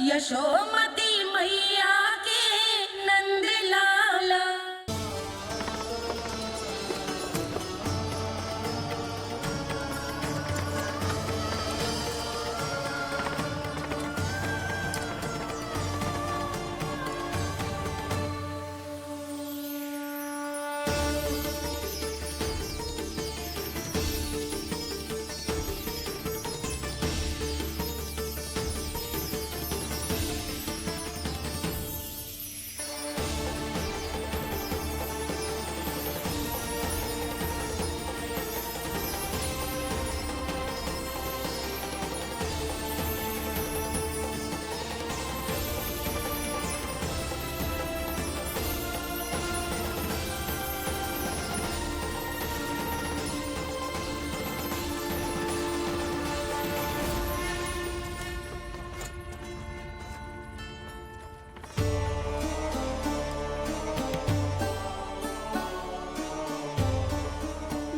यशोमती मैया के नंद लाला।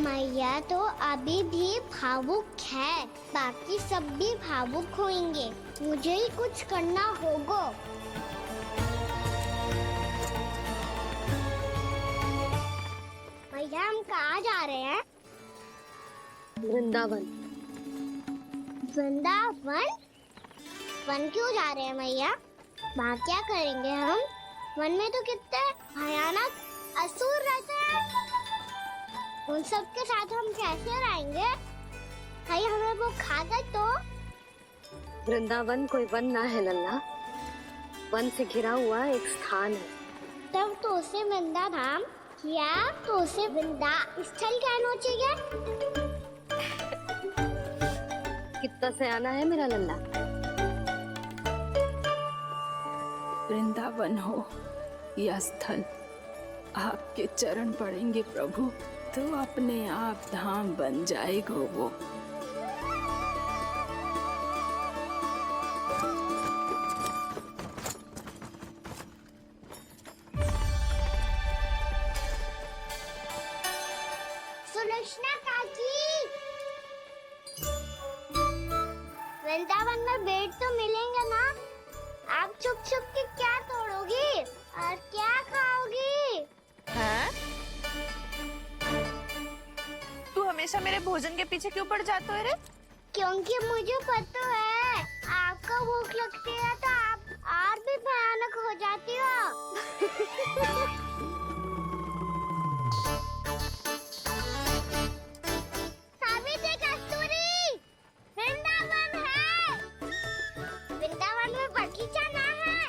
मैया तो अभी भी भावुक है, बाकी सब भी भावुक होंगे। मुझे ही कुछ करना होगा। मैया हम कहाँ जा रहे हैं? वृंदावन। वृंदावन? वन क्यों जा रहे हैं मैया? वहाँ क्या करेंगे हम? वन में तो कितने भयानक असुर रहते हैं। उन सब के साथ हम कैसे रहेंगे? कहीं हमें वो खा गए तो? वृंदावन कोई वन ना है लल्ला, वन से घिरा हुआ एक स्थान है। तब तो उसे वृंदा धाम या तो उसे वृंदा स्थल कहना चाहिए। कितना से आना है मेरा लल्ला। वृंदावन हो या स्थल, आपके चरण पड़ेंगे प्रभु तो अपने आप धाम बन जाएगा वो। सुलक्षणा काकी, वृंदावन में बेट तो मिलेंगे ना? आप छुप छुप के क्या तोड़ोगी और क्या खाओगी? हाँ? तू हमेशा मेरे भोजन के पीछे क्यों पड़ जाते हो रे? क्योंकि मुझे पता है आपको भूख लगती है तो आप और भी भयानक हो जाती हो। सावित्री, कस्तूरी, वृंदावन है। वृंदावन में बगीचा ना है।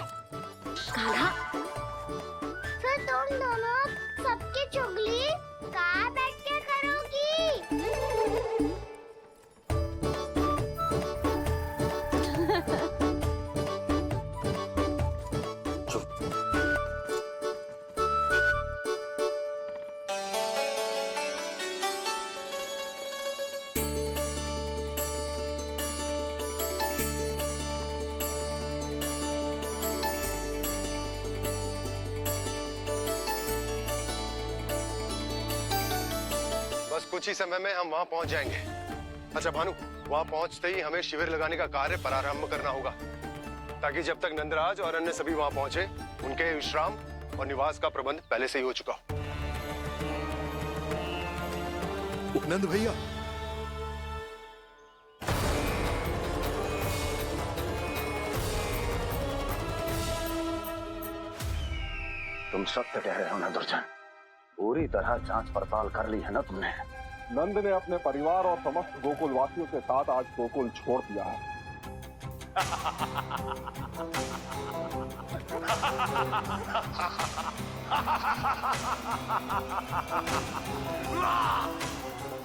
कान्हा, फिर तुम दोनों सबकी चुगली कहाँ बैठ के करोगी? बस कुछ ही समय में हम वहां पहुंच जाएंगे। अच्छा भानु, वहां पहुंचते ही हमें शिविर लगाने का कार्य प्रारंभ करना होगा, ताकि जब तक नंदराज और अन्य सभी वहां पहुंचे उनके विश्राम और निवास का प्रबंध पहले से ही हो चुका हो। नंद भैया, तुम सत्य कह रहे हो ना दुर्जन, पूरी तरह जांच पड़ताल कर ली है ना तुमने? नंद ने अपने परिवार और समस्त गोकुल वासियों के साथ आज गोकुल छोड़ दिया है।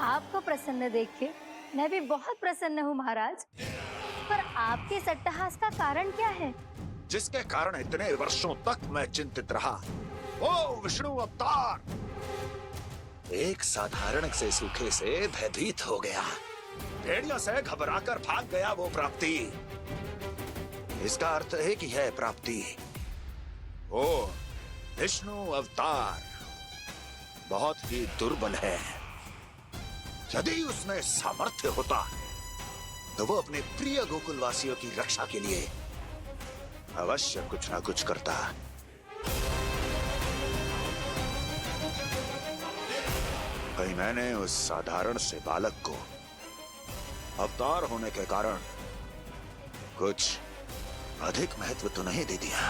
आपको प्रसन्न देख के मैं भी बहुत प्रसन्न हूँ महाराज। पर आपके इस अट्टहास का कारण क्या है? जिसके कारण इतने वर्षों तक मैं चिंतित रहा, ओ विष्णु अवतार एक साधारण से सूखे से भयभीत हो गया, भेड़ियों से घबराकर भाग गया वो प्राप्ति। इसका अर्थ है कि यह प्राप्ति ओ विष्णु अवतार बहुत ही दुर्बल है। यदि उसमें सामर्थ्य होता तो वो अपने प्रिय गोकुलवासियों की रक्षा के लिए अवश्य कुछ ना कुछ करता। कहीं मैंने उस साधारण से बालक को अवतार होने के कारण कुछ अधिक महत्व तो नहीं दे दिया।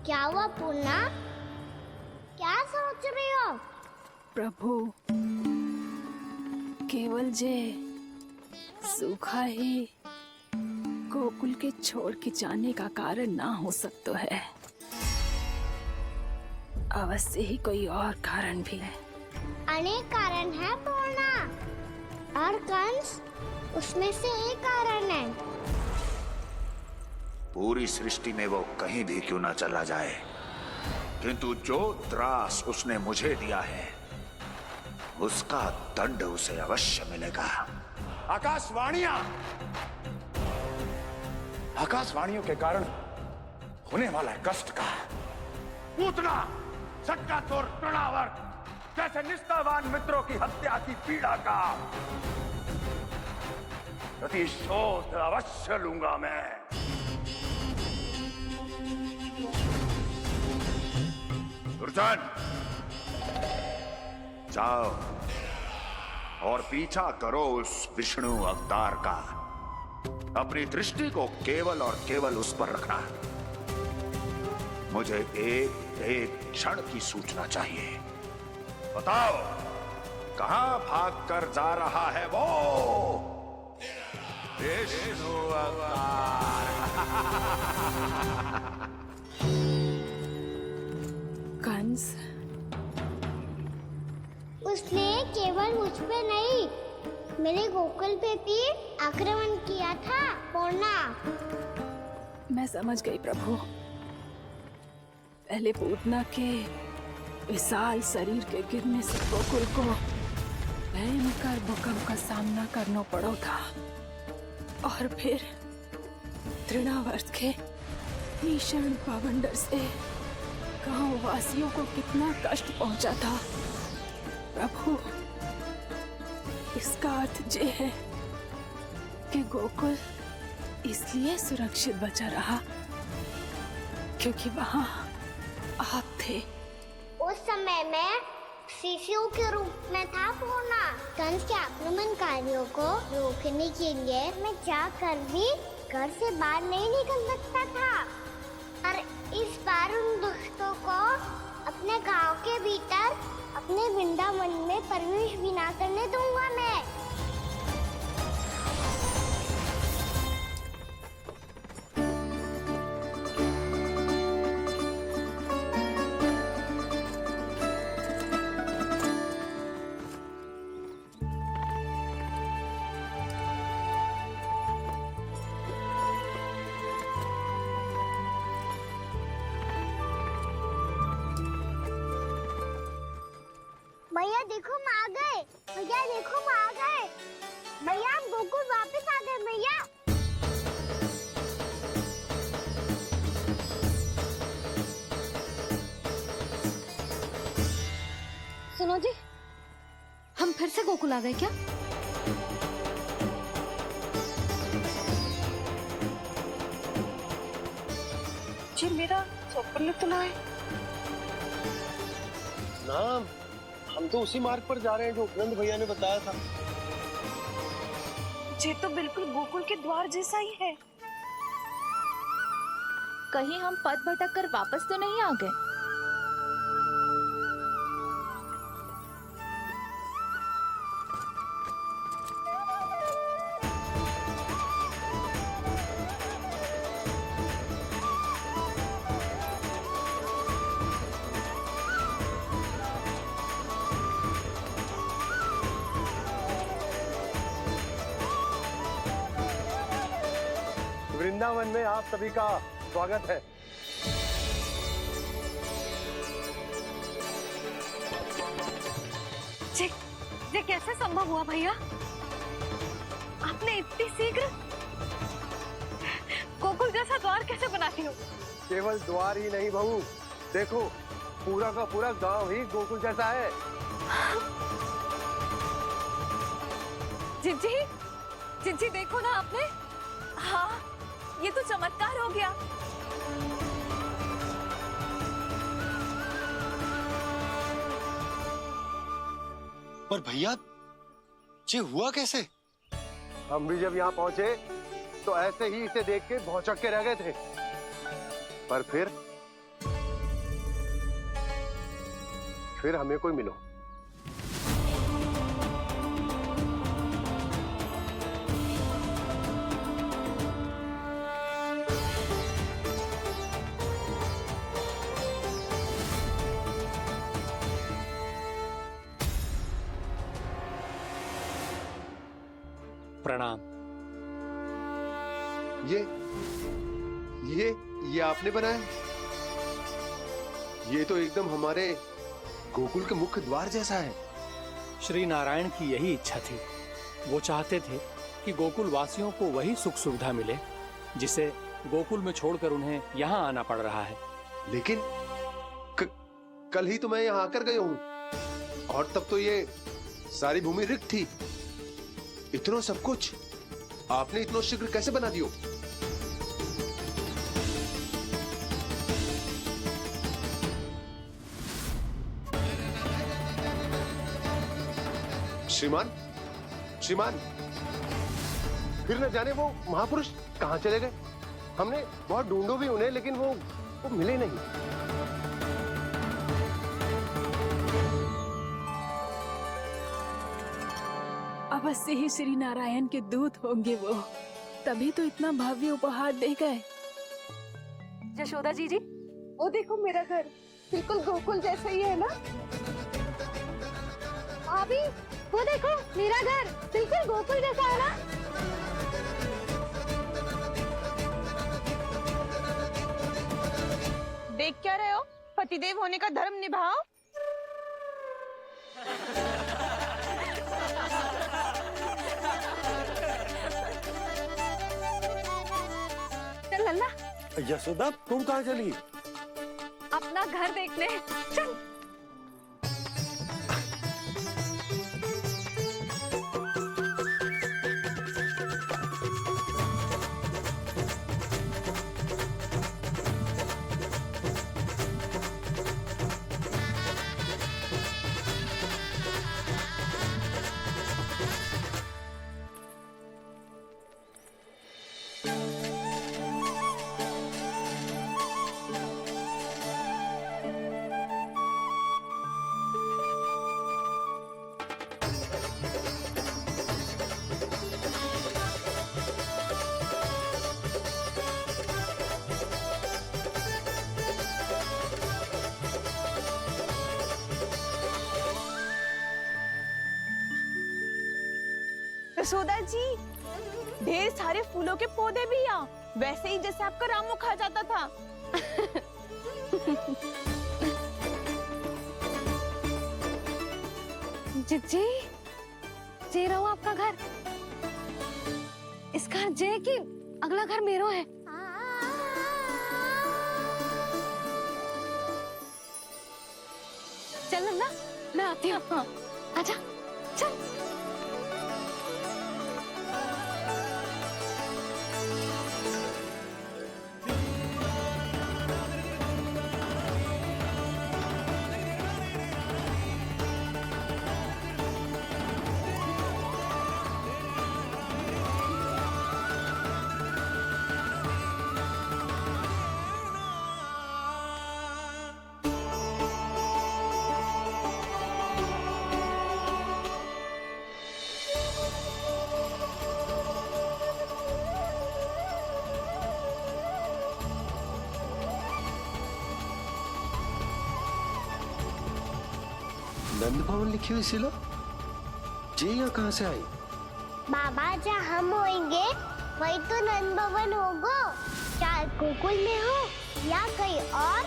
क्या हुआ पूर्णा? क्या सोच रही हो? प्रभु, केवल जे सूखा ही गोकुल के छोड़ के जाने का कारण ना हो सकता है। अवश्य ही कोई और कारण भी है। अनेक कारण है पूर्णा, और कंस उसमें से एक कारण है। पूरी सृष्टि में वो कहीं भी क्यों ना चला जाए, किंतु जो त्रास उसने मुझे दिया है उसका दंड उसे अवश्य मिलेगा। आकाशवाणियों के कारण होने वाला कष्ट का, पूतना, सट्टाचोर, तृणावर जैसे निष्ठावान मित्रों की हत्या की पीड़ा का प्रतिशोध अवश्य लूंगा मैं। दुर्जन, जाओ और पीछा करो उस विष्णु अवतार का। अपनी दृष्टि को केवल और केवल उस पर रखना। मुझे एक एक क्षण की सूचना चाहिए। बताओ, कहां भाग कर जा रहा है वो विष्णु अवतार? कंस, उसने केवल मुझ पे नहीं, मेरे गोकुल पे भी आक्रमण किया था पूर्णा। मैं समझ गई प्रभु। पहले पूतना के विशाल शरीर के गिरने से गोकुल को भयंकर भूकंप का सामना करना पड़ा था, और फिर तृणावर्त के भीषण पावंडर से गांव वासियों को कितना कष्ट पहुंचा था। प्रभु, इसका अर्थ ये है कि गोकुल इसलिए सुरक्षित बचा रहा क्योंकि वहां आप थे। उस समय मैं शिशु के रूप में था पूर्णा। कंस के आक्रमणकारियों को रोकने के लिए मैं जाकर भी घर से बाहर नहीं निकल सकता था, और इस बार उन दुष्टों को अपने गांव के भीतर, अपने वृंदावन में प्रवेश भी ना करने दूंगा मैं। भैया देखो हम आ गए, भैया देखो हम आ गए, भैया हम गोकुल वापस आ गए भैया। सुनो जी, हम फिर से गोकुल आ गए क्या? जी मेरा चप्पल तो ना है। ना, हम तो उसी मार्ग पर जा रहे हैं जो उपनंद भैया ने बताया था। ये तो बिल्कुल गोकुल के द्वार जैसा ही है। कहीं हम पथ भटक कर वापस तो नहीं आ गए? वृंदावन में आप सभी का स्वागत है। ये कैसे संभव हुआ भैया? आपने इतनी शीघ्र गोकुल जैसा द्वार कैसे बना दिया? केवल द्वार ही नहीं बहू, देखो पूरा का पूरा गांव ही गोकुल जैसा है। जिज्जी, जिज्जी देखो ना आपने। हाँ, ये तो चमत्कार हो गया। पर भैया ये हुआ कैसे? हम भी जब यहाँ पहुंचे तो ऐसे ही इसे देख के भौचक के रह गए थे, पर फिर हमें कोई मिलो। प्रणाम। ये आपने बनाया? ये तो एकदम हमारे गोकुल के मुख्य द्वार जैसा है। श्री नारायण की यही इच्छा थी। वो चाहते थे कि गोकुल वासियों को वही सुख सुविधा मिले जिसे गोकुल में छोड़कर उन्हें यहाँ आना पड़ रहा है। लेकिन कल ही तो मैं यहाँ आकर गया हूँ और तब तो ये सारी भूमि रिक्त थी। इतना सब कुछ आपने इतना शीघ्र कैसे बना दियो? श्रीमान, श्रीमान, फिर न जाने वो महापुरुष कहाँ चले गए। हमने बहुत ढूंढो भी उन्हें, लेकिन वो मिले नहीं। अवश्य ही श्री नारायण के दूत होंगे वो, तभी तो इतना भव्य उपहार दे गए। यशोदा जी, वो देखो मेरा घर बिल्कुल गोकुल जैसा ही है ना। भाभी वो देखो मेरा घर बिल्कुल गोकुल जैसा है ना। देख क्या रहे हो? पतिदेव होने का धर्म निभाओ। चल लल्ला, यशोदा तुम कहाँ चली? अपना घर देखने चल। यशोदा जी, ढेर सारे फूलों के पौधे भी यहाँ, वैसे ही जैसे आपका रामू खा जाता था। जिज्जी, जे रहो आपका घर। इस घर जे कि अगला घर मेरो है। चल नन्ना, मैं आती हूँ। आजा, चल। नंद भवन लिखी हुई सिला जी यहाँ कहाँ से आई? बाबा जहाँ हम होंगे वही तो नंद भवन होगा। चाहे गोकुल में हो या कहीं और।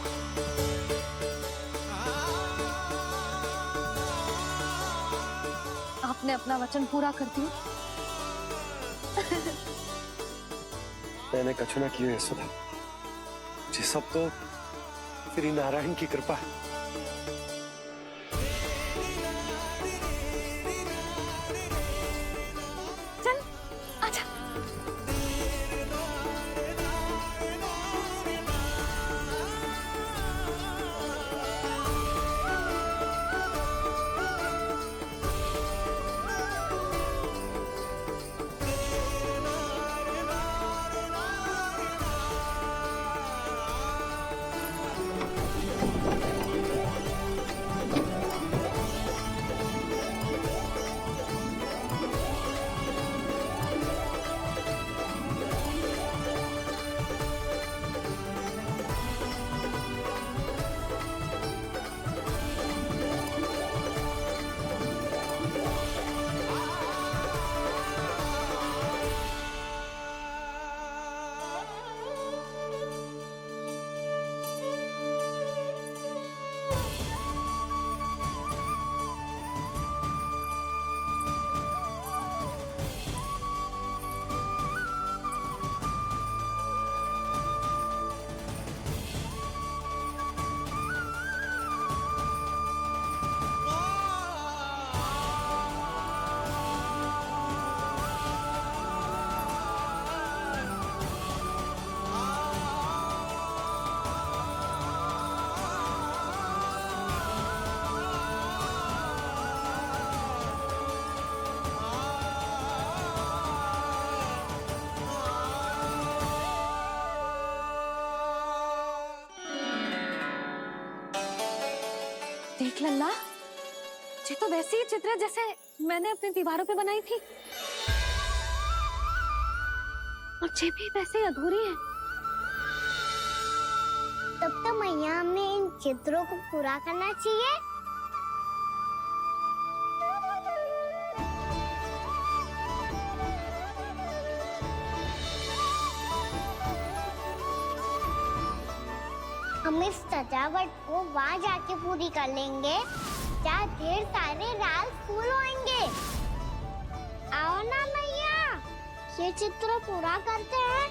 आपने अपना वचन पूरा कर दिया। मैंने कछु ना किया यशोदा, ये सब तो श्री नारायण की कृपा है। चल आजा। देख लल्ला, ये तो वैसी ही चित्र है जैसे मैंने अपनी दीवारों पे बनाई थी, और ये भी वैसे ही अधूरी है। तब तो मैया हमें इन चित्रों को पूरा करना चाहिए। हम इस सजावट को वहाँ जाके पूरी कर लेंगे जहाँ ढेर सारे लाल फूल होंगे। आओ ना मैया, ये चित्र पूरा करते हैं।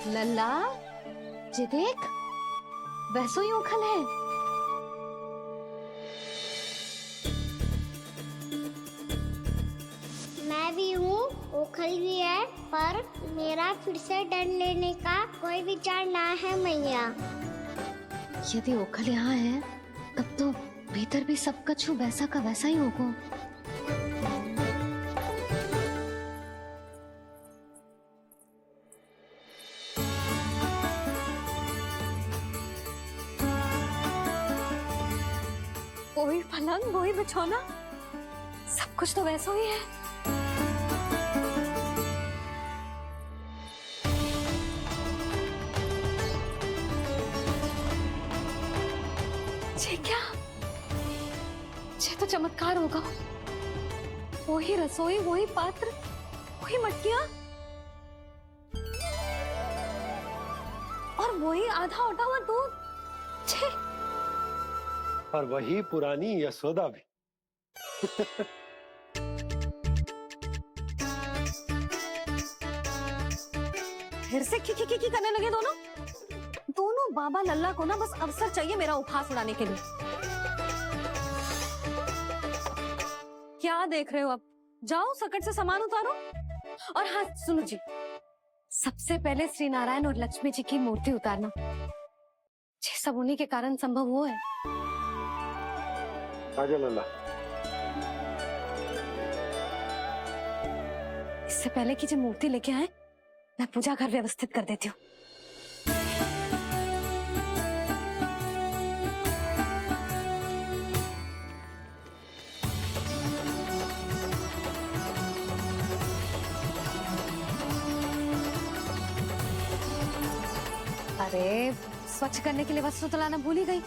लल्ला, ये देख, वैसो ही उखल है। मैं भी हूँ, ओखल भी है, पर मेरा फिर से डर लेने का कोई विचार ना है मैया। यदि ओखल यहाँ है, तब तो भीतर भी सब कुछ वैसा का वैसा ही होगा। वही पलंग, वही बिछौना, सब कुछ तो वैसा ही है। ये क्या? ये तो चमत्कार होगा। वही रसोई, वही पात्र, वही मटकियां, और वही आधा उटा हुआ दूध। छे! और वही पुरानी यशोदा भी। फिर से की करने लगे दोनों बाबा लल्ला को ना बस अवसर चाहिए मेरा उपहास उड़ाने के लिए। क्या देख रहे हो अब? जाओ सकट से सामान उतारो। और हाँ सुनो जी, सबसे पहले श्री नारायण और लक्ष्मी जी की मूर्ति उतारना। ये सब उन्हीं के कारण संभव हुआ है। आजा लल्ला। इससे पहले कि जो मूर्ति लेके आए, मैं पूजा घर व्यवस्थित कर देती हूँ। अरे स्वच्छ करने के लिए वस्त्र तो लाना भूल ही गई।